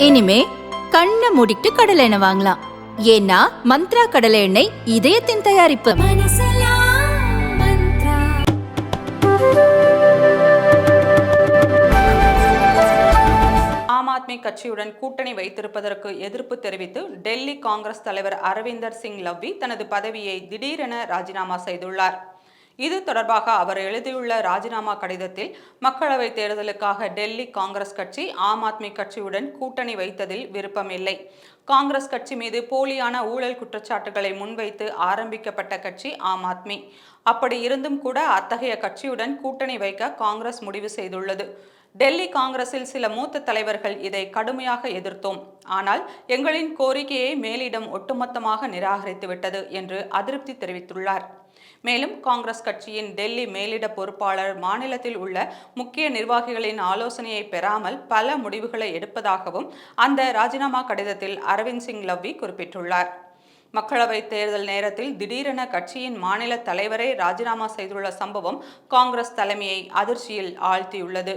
இனிமே கண்ணை மூடிட்டு கடலை எண்ணெய் வாங்கலாம். ஏன்னா மந்த்ரா கடலை எண்ணெய் இதயத்தின் தயாரிப்பு. ஆம் ஆத்மி கட்சியுடன் கூட்டணி வைத்திருப்பதற்கு எதிர்ப்பு தெரிவித்து டெல்லி காங்கிரஸ் தலைவர் அரவிந்தர் சிங் லவ்வி தனது பதவியை திடீரென ராஜினாமா செய்துள்ளார். இது தொடர்பாக அவர் எழுதியுள்ள ராஜினாமா கடிதத்தில் மக்களவைத் தேர்தலுக்காக டெல்லி காங்கிரஸ் கட்சி ஆம் ஆத்மி கட்சியுடன் கூட்டணி வைத்ததில் விருப்பமில்லை. காங்கிரஸ் கட்சி மீது போலியான ஊழல் குற்றச்சாட்டுகளை முன்வைத்து ஆரம்பிக்கப்பட்ட கட்சி ஆம் ஆத்மி. அப்படி இருந்தும் கூட அத்தகைய கட்சியுடன் கூட்டணி வைக்க காங்கிரஸ் முடிவு செய்துள்ளது. டெல்லி காங்கிரஸில் சில மூத்த தலைவர்கள் இதை கடுமையாக எதிர்த்தோம். ஆனால் எங்களின் கோரிக்கையை மேலிடம் ஒட்டுமொத்தமாக நிராகரித்துவிட்டது என்று அதிருப்தி தெரிவித்துள்ளார். மேலும் காங்கிரஸ் கட்சியின் டெல்லி மேலிட பொறுப்பாளர் மாநிலத்தில் உள்ள முக்கிய நிர்வாகிகளின் ஆலோசனையை பெறாமல் பல முடிவுகளை எடுப்பதாகவும் அந்த ராஜினாமா கடிதத்தில் அரவிந்த் சிங் லவ்வி குறிப்பிட்டுள்ளார். மக்களவைத் தேர்தல் நேரத்தில் திடீரென கட்சியின் மாநில தலைவரே ராஜினாமா செய்துள்ள சம்பவம் காங்கிரஸ் தலைமையை அதிர்ச்சியில் ஆழ்த்தியுள்ளது.